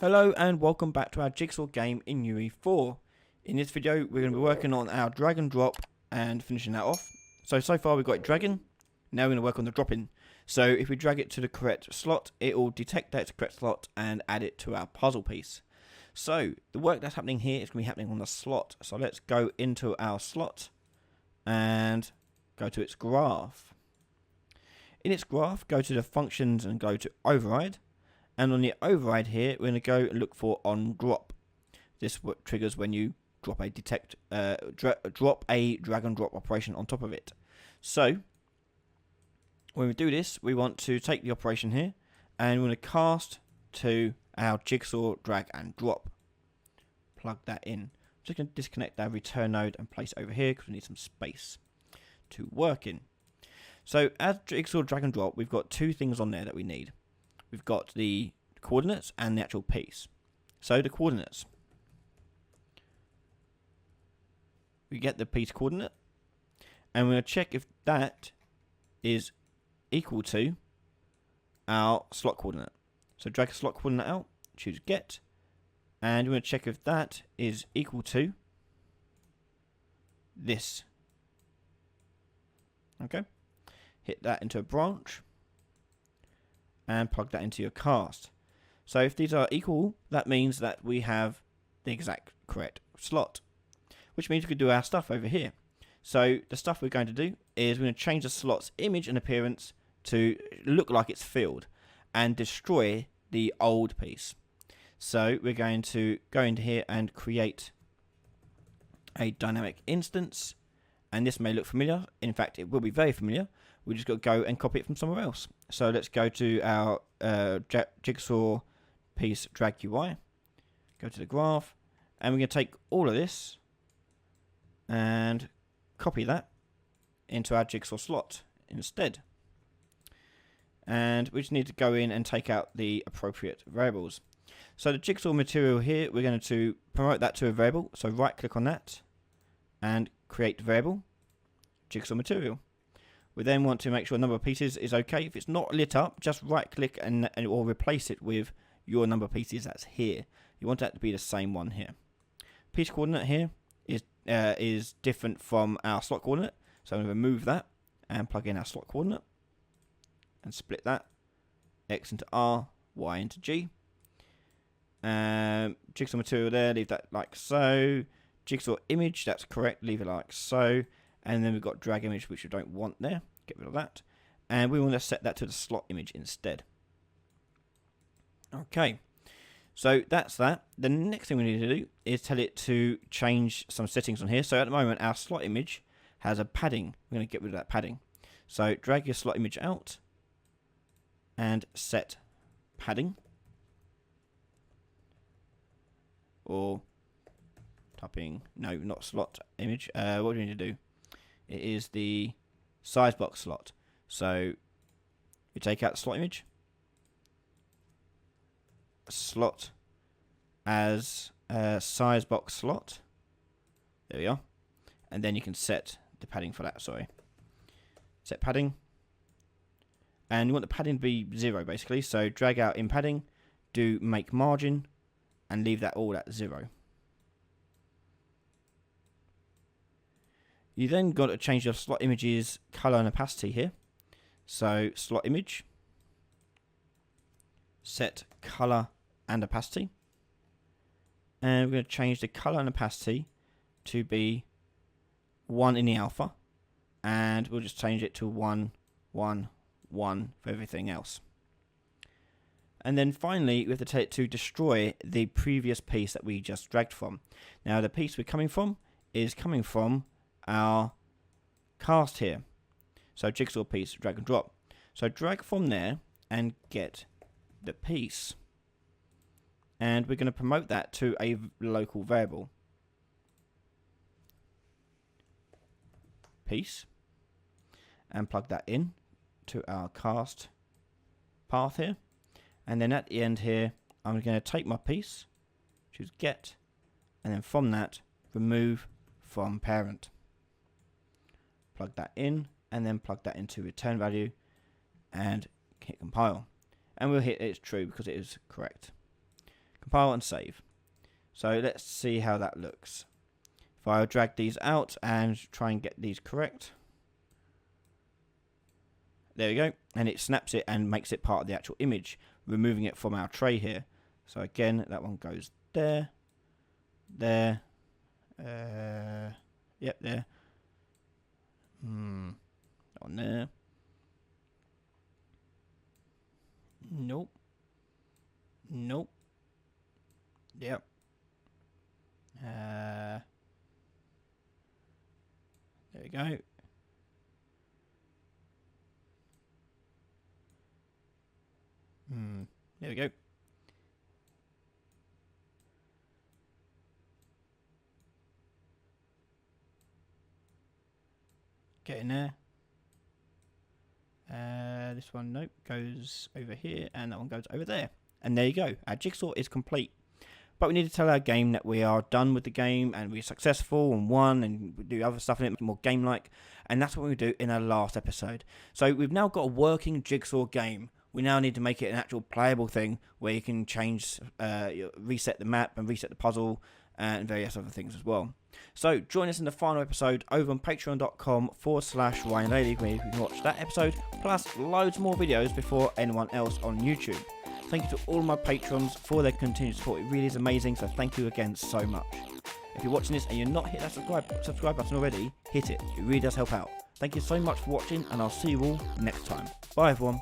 Hello and welcome back to our Jigsaw game in UE4. In this video we're going to be working on our drag and drop and finishing that off. So far we've got dragging, now we're going to work on the dropping. So if we drag it to the correct slot, it will detect that it's the correct slot and add it to our puzzle piece. So the work that's happening here is going to be happening on the slot. So let's go into our slot and go to its graph. In its graph, go to the functions and go to override. And on the override here, we're going to go and look for OnDrop. This what triggers when you drop a drop a drag and drop operation on top of it. So when we do this, we want to take the operation here and we're going to cast to our Jigsaw drag and drop. Plug that in. I'm just going to disconnect our return node and place it over here because we need some space to work in. So as Jigsaw drag and drop, we've got two things on there that we need. We've got the coordinates and the actual piece. So the coordinates. We get the piece coordinate and we're going to check if that is equal to our slot coordinate. So drag a slot coordinate out, choose get, and we're going to check if that is equal to this. Okay, hit that into a branch and plug that into your cast. So if these are equal, that means that we have the exact correct slot, which means we could do our stuff over here. So the stuff we're going to do is we're going to change the slot's image and appearance to look like it's filled and destroy the old piece. So we're going to go into here and create a dynamic instance, and this may look familiar. In fact, it will be very familiar. We just got to go and copy it from somewhere else. So let's go to our Jigsaw piece drag UI, go to the graph, and we're going to take all of this and copy that into our Jigsaw slot instead. And we just need to go in and take out the appropriate variables. So the Jigsaw material here, we're going to promote that to a variable. So right click on that and create variable, Jigsaw material. We then want to make sure number of pieces is okay. If it's not lit up, just right click and or replace it with your number of pieces that's here. You want that to be the same one here. Piece coordinate here is different from our slot coordinate. So I'm going to remove that and plug in our slot coordinate and split that. X into R, Y into G. Jigsaw material there, leave that like so. Jigsaw image, that's correct, leave it like so. And then we've got drag image, which we don't want there. Get rid of that. And we want to set that to the slot image instead. Okay. So that's that. The next thing we need to do is tell it to change some settings on here. So at the moment, our slot image has a padding. We're going to get rid of that padding. So drag your slot image out and set padding. Or typing, no, not slot image. What do we need to do? It is the size box slot. So you take out the slot image, slot as a size box slot. There we are. And then you can set the padding for that, sorry. Set padding. And you want the padding to be 0 basically. So drag out in padding, do make margin, and leave that all at 0. You then got to change your slot image's color and opacity here. So slot image, set color and opacity. And we're going to change the color and opacity to be 1 in the alpha. And we'll just change it to 1, 1, 1 for everything else. And then finally, we have to tell it to destroy the previous piece that we just dragged from. Now the piece we're coming from is coming from our cast here. So Jigsaw piece, drag and drop. So drag from there and get the piece. And we're going to promote that to a local variable. Piece. And plug that in to our cast path here. And then at the end here, I'm going to take my piece, choose get, and then from that, remove from parent. Plug that in, and then plug that into return value, and hit compile. And we'll hit it's true because it is correct. compile and save. So let's see how that looks. If I drag these out and try and get these correct. There we go. And it snaps it and makes it part of the actual image, removing it from our tray here. So again, that one goes there. There. Yep, there. That one there. Nope. Nope. Yep. There we go. There we go. Get in there. This one, nope, goes over here, and that one goes over there. And there you go. Our jigsaw is complete. But we need to tell our game that we are done with the game and we're successful and won, and we do other stuff in it, more game-like. And that's what we do in our last episode. So we've now got a working jigsaw game. We now need to make it an actual playable thing where you can change, reset the map and reset the puzzle and various other things as well. So join us in the final episode over on patreon.com/RyanLady, where you can watch that episode plus loads more videos before anyone else on YouTube. Thank you to all my patrons for their continued support. It really is amazing, so thank you again so much. If you're watching this and you're not hit that subscribe button already, hit it. It really does help out. Thank you so much for watching, and I'll see you all next time. Bye everyone.